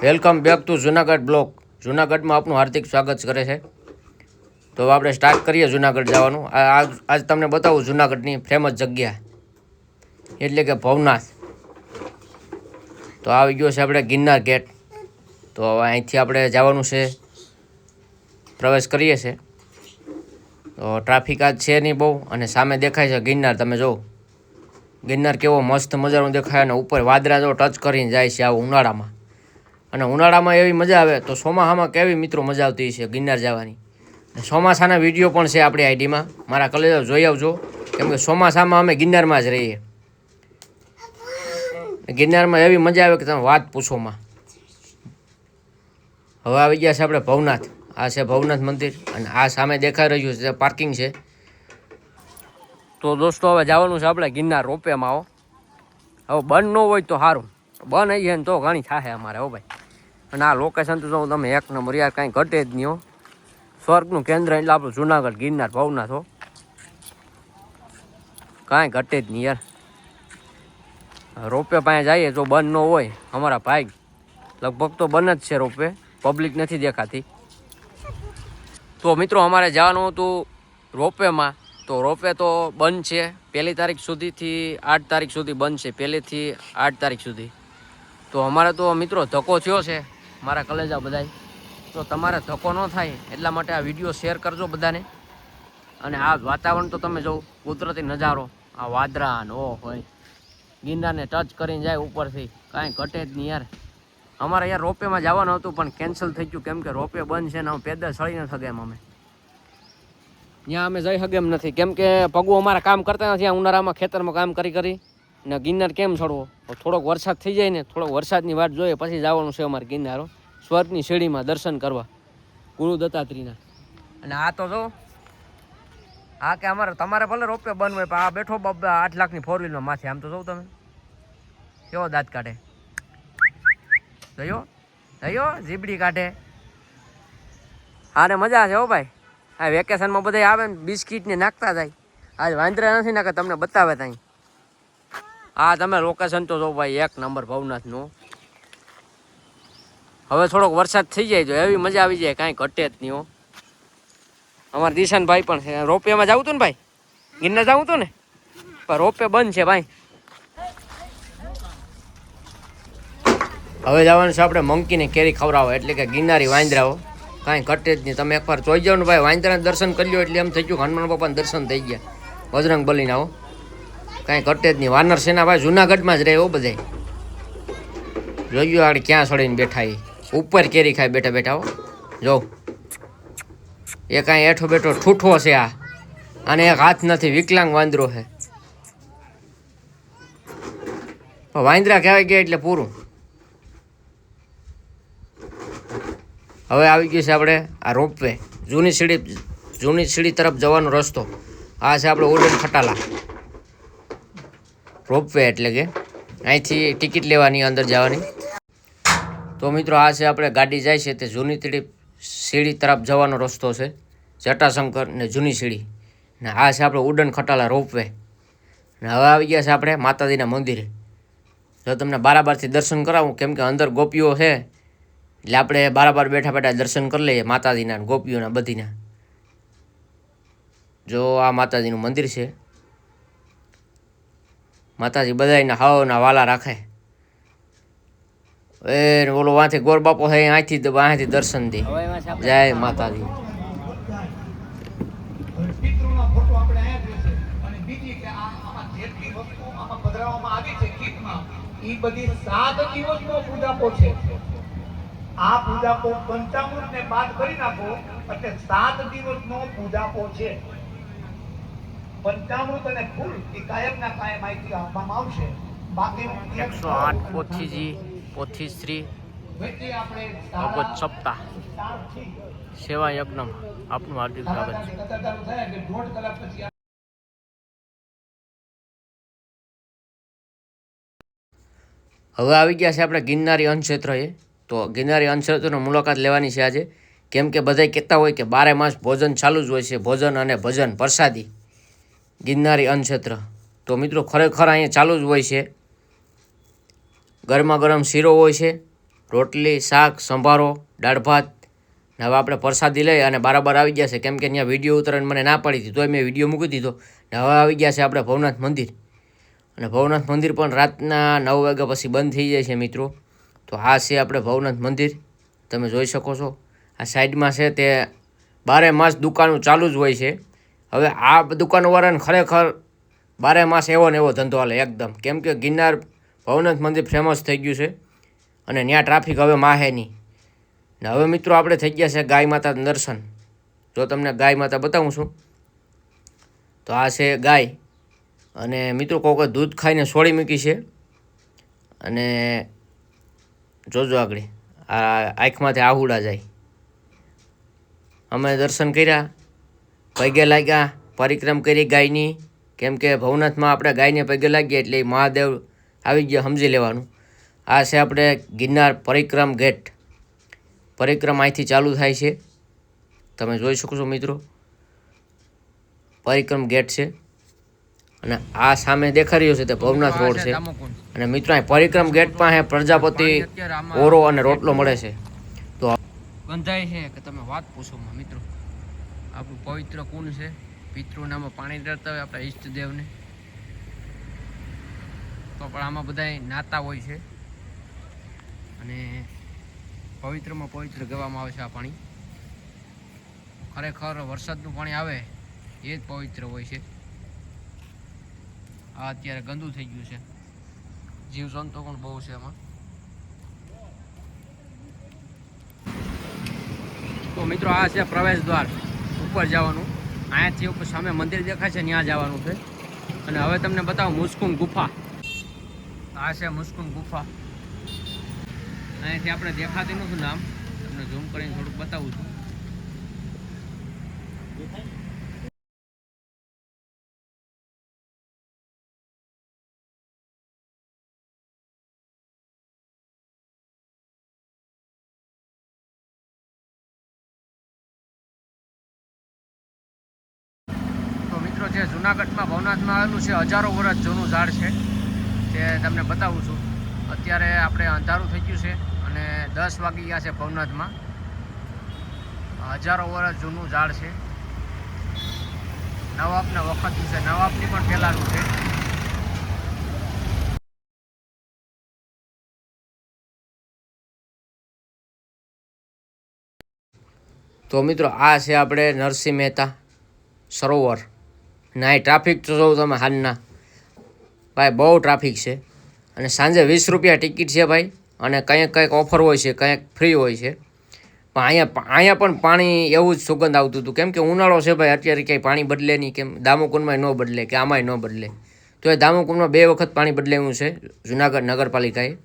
Welcome back to Junagadh block. જુનાગઢમાં આપનું હાર્દિક સ્વાગત કરે છે. તો આપણે સ્ટાર્ટ કરીએ જુનાગઢ જવાનું. આજ તમને બતાવું જુનાગઢની ફેમસ જગ્યા એટલે કે ભવનાથ. તો આવી ગયો છે આપણે ગિરનાર ગેટ. તો હવે અહીંથી આપણે જવાનું છે, પ્રવેશ કરીએ છીએ. તો ટ્રાફિક આજ છે નહીં બહુ, અને સામે દેખાય છે ગિરનાર. તમે જુઓ ગિરનાર કેવો મસ્ત મજાનો દેખાય, અને ઉપર વાદળા જો ટચ કરીને જાય છે આવું ઉનાળામાં. અને ઉનાળામાં એવી મજા આવે તો ચોમાસામાં કેવી મિત્રો મજા આવતી છે ગિરનાર જવાની. ચોમાસાના વિડીયો પણ છે આપણી આઈડીમાં, મારા કલેજો જોઈ આવજો, કેમ કે ચોમાસામાં અમે ગિરનારમાં જ રહીએ. ગિરનારમાં એવી મજા આવે કે તમે વાત પૂછોમાં. હવે આવી ગયા છે આપણે ભવનાથ. આ છે ભવનાથ મંદિર, અને આ સામે દેખાઈ રહ્યું છે પાર્કિંગ છે. તો દોસ્તો હવે જવાનું છે આપણે ગિરનાર રોપવેમાં. હવે બંધ ન હોય તો સારું, બંધ આવી જાય ને તો ઘણી થાય અમારે. હો ભાઈ, અને આ લોકેશન તો જો તમે એક નંબર યાર, કાંઈ ઘટે જ નહીં. હો, સ્વર્ગનું કેન્દ્ર એટલે આપણું જુનાગઢ ગિરનાર ભવનાથ. હો, કાંઈ ઘટે જ નહીં યાર. રોપવે પાસે જઈએ જો બંધ ન હોય અમારા ભાઈ, લગભગ તો બંધ જ છે રોપવે, પબ્લિક નથી દેખાતી. તો મિત્રો અમારે જવાનું હતું રોપવેમાં. તો રોપવે તો બંધ છે 1 તારીખ સુધીથી 8 તારીખ સુધી બંધ છે, 1થી 8 તારીખ સુધી. તો અમારે તો મિત્રો ધક્કો થયો છે મારા કલેજા બધાય. તો તમારે ધક્કો ન થાય એટલા માટે આ વિડીયો શેર કરજો બધાને. અને આ વાતાવરણ તો તમે જો, કુદરતી નજારો, આ વાદળા ઓ હોય, ગિરનારને ટચ કરીને જાય ઉપરથી, કાંઈ ઘટે જ નહીં યાર. અમારે યાર રોપવેમાં જવાનું હતું પણ કેન્સલ થઈ ગયું, કેમ કે રોપવે બંધ છે ને અમે પેદલ સળી ન શકે એમ. અમે ત્યાં અમે જઈ શકે એમ નથી, કેમ કે પગું અમારા કામ કરતા નથી. ઉનાળામાં ખેતરમાં કામ કરી ને ગિરનાર કેમ ચડવો? થોડોક વરસાદ થઈ જાય ને, થોડોક વરસાદની વાટ જોઈએ પછી જવાનું છે અમારે ગિરનારો, સ્વર્ગની શેરીમાં દર્શન કરવા ગુરુ દત્તાત્રેયના. અને આ તો જો, હા કે અમારે તમારે ભલે રોપવે બંધ હોય પણ આ બેઠો 8 લાખની 4 વ્હીલમાં માથે. આમ તો જોઉં તમે કેવો દાંત કાઢે, જોયો જીબડી કાઢે. આને મજા છે હો ભાઈ. આ વેકેશનમાં બધા આવે ને બિસ્કીટ ને નાખતા જાય. આજ વાંદરા નથી નાખે, તમને બતાવે ત્યાં. હા તમે લોકેશન તો જો ભાઈ એક નંબર ભવનાથનું. હવે થોડોક વરસાદ થઈ જાય તો એવી મજા આવી જાય, કાંઈ ઘટે જ નહીં. હો, અમારા દિશાનભાઈ પણ છે. રોપવેમાં જવું હતું ને ભાઈ, ગિરનાર જવું હતું ને, પણ રોપવે બંધ છે ભાઈ. હવે જવાનું છે આપણે મંકીને કેરી ખવડાવો, એટલે કે ગિરનારી વાંદરાઓ. કાંઈ ઘટે જ નહીં. તમે એકવાર જોઈ જાઓ ને ભાઈ, વાંદરાના દર્શન કરી લો એટલે એમ થઈ ગયું હનુમાન બાપાના દર્શન થઈ ગયા, બજરંગ બલીના. હો, કાંઈ ઘટે જ નહીં. વાનર સેના ભાઈ જુનાગઢમાં જ રહે. હો બધાય જોયું આગળ ક્યાં ચડીને બેઠા, એ ઉપર કેરી ખાય બેઠા બેઠા. હો જો, એ કાંઈ હેઠો બેઠો ઠૂઠો છે આ, અને એક હાથ નથી, વિકલાંગ વાંદરો છે. વાંદરા કહેવાય ગયા એટલે પૂરું. હવે આવી ગયું છે આપણે આ રોપવે, જૂની સીડી તરફ જવાનો રસ્તો. આ છે આપણે ઉડન ખટાલા રોપવે, એટલે કે અહીંથી ટિકિટ લેવાની અંદર જવાની. તો મિત્રો આ છે આપણે ગાડી જાય છે તે જૂની સીડી તરફ જવાનો રસ્તો છે, જટાશંકર ને જૂની સીડી. ને આ છે આપણે ઉડન ખટાલા રોપવે. ને હવે આવી ગયા છે આપણે માતાજીના મંદિરે. જો તમને બારાબારથી દર્શન કરાવું, કેમ કે અંદર ગોપીઓ છે એટલે આપણે બારાબાર બેઠા બેઠા દર્શન કરી લઈએ માતાજીના, ગોપીઓના બધીના. જો આ માતાજીનું મંદિર છે. માતાજી બધાના હાવના વાલા રાખે. એ ઓલો વાંથી ગોર બાપો છે, અહીંથી દર્શન દે. જય માતાજી. આ પૂજાપો પંચામૃત ને બાદ કરી નાખો એટલે 7 દિવસનો પૂજાપો છે. પંચામૃત અને ફૂલ એ કાયમના કાયમ માહિતી આપવામાં આવશે. બાકી 108 પોથીજી, પોથીશ્રી ભગવત સપ્તાહ સેવા યજ્ઞમાં આપનું હાર્દિક સ્વાગત છે. હવે આવી ગયા છે આપણે ગિરનારી અન્નક્ષેત્રએ. તો ગિરનારી અન્નક્ષેત્રની મુલાકાત લેવાની છે આજે, કેમ કે બધાય કહેતા હોય કે 12 માસ ભોજન ચાલુ જ હોય છે, ભોજન અને ભજન પ્રસાદી ગિરનારી અન્નક્ષેત્ર. તો મિત્રો ખરેખર અહીંયા ચાલુ જ હોય છે. ગરમા ગરમ શીરો હોય છે, રોટલી, શાક, સંભારો, દાળ ભાત. ને હવે આપણે પ્રસાદી લઈ અને બરાબર આવી ગયા છે, કેમ કે ત્યાં વિડીયો ઉતારવાની મને ના પાડી હતી, તોય મેં વિડીયો મૂકી દીધો. ને હવે આવી ગયા છે આપણે ભવનાથ મંદિર. અને ભવનાથ મંદિર પણ રાતના 9 વાગ્યા પછી બંધ થઈ જાય છે મિત્રો. તો આ છે આપણે ભવનાથ મંદિર, તમે જોઈ શકો છો. આ સાઈડમાં છે તે 12 માસ દુકાનો ચાલુ જ હોય છે. હવે આ દુકાનવાળાને ખરેખર 12 માસ એવો ને એવો ધંધો હાલે એકદમ, કેમ કે ગિરનાર ભવનાથ મંદિર ફેમસ થઈ ગયું છે અને ત્યાં ટ્રાફિક હવે માહે નહીં. ને હવે મિત્રો આપણે થઈ ગયા છે ગાય માતાના દર્શન. જો તમને ગાય માતા બતાવું છું, તો આ છે ગાય. અને મિત્રો કોઈ દૂધ ખાઈને છોડી મૂકી છે. અને જોજો આગળ આ આંખમાંથી આહુડા જાય. અમે દર્શન કર્યા, પગે લાગ્યા, પરિક્રમ કરી ગાયની, કેમ કે ભવનાથમાં આપણે ગાયને પગે લાગીએ એટલે મહાદેવ આવી ગયા સમજી લેવાનું. આ છે આપણે ગિરનાર પરિક્રમ ગેટ. પરિક્રમ અહીંથી ચાલુ થાય છે, તમે જોઈ શકો છો મિત્રો. પરિક્રમ ગેટ છે અને આ સામે દેખાઈ રહ્યો છે તે ભવનાથ રોડ છે. અને મિત્રો અહીં પરિક્રમ ગેટ પાસે પ્રજાપતિ ઓરો અને રોટલો મળે છે. તો ગંધાય છે કે તમે વાત પૂછો મિત્રો. આપણું પવિત્ર કુંડ છે, પિતૃનામાં પાણી ડરતા હોય આપણા ઈષ્ટદેવને. તો પણ આમાં બધા નાતા હોય છે અને પવિત્રમાં પવિત્ર કહેવામાં આવે છે આ પાણી. ખરેખર વરસાદનું પાણી આવે એ જ પવિત્ર હોય છે. આ અત્યારે ગંદુ થઈ ગયું છે, જીવજંતુ પણ બહુ છે એમાં. તો મિત્રો આ છે પ્રવેશ દ્વાર ઉપર જવાનું. અહીંયાથી ઉપર સામે મંદિર દેખાય છે, ત્યાં જવાનું છે. અને હવે તમને બતાવું મુસ્કુન ગુફા. આ છે મુસ્કુન ગુફા. અહીંયાથી આપણે દેખાતી નથી નામ, તમને ઝૂમ કરીને થોડુંક બતાવું છું. જે જુનાગઢમાં ભવનાથમાં આવેલું છે, હજારો વર્ષ જૂનું ઝાડ છે, તે તમને બતાવું છું. અત્યારે આપણે અંધારું થઈ ગયું છે અને 10 વાગી ગયા છે ભવનાથમાં. હજારો વર્ષ જૂનું ઝાડ છે, નવાબના વખતનું છે, નવાબની પણ પહેલાંનું છે. તો મિત્રો આ છે આપણે નરસિંહ મહેતા સરોવર. ના ટ્રાફિક તો જોઉં તમે હાલના ભાઈ, બહુ ટ્રાફિક છે. અને સાંજે 20 રૂપિયા ટિકિટ છે ભાઈ. અને કંઈક ઓફર હોય છે, કંઈક ફ્રી હોય છે. પણ અહીંયા પણ પાણી એવું જ સુગંધ આવતું હતું, કેમ કે ઉનાળો છે ભાઈ. અત્યારે ક્યાંય પાણી બદલે નહીં, કેમ દામોકુંડમાં ન બદલે કે આમાંય ન બદલે. તો એ દામોકુંડમાં 2 વખત પાણી બદલાવ્યું છે જુનાગઢ નગરપાલિકાએ.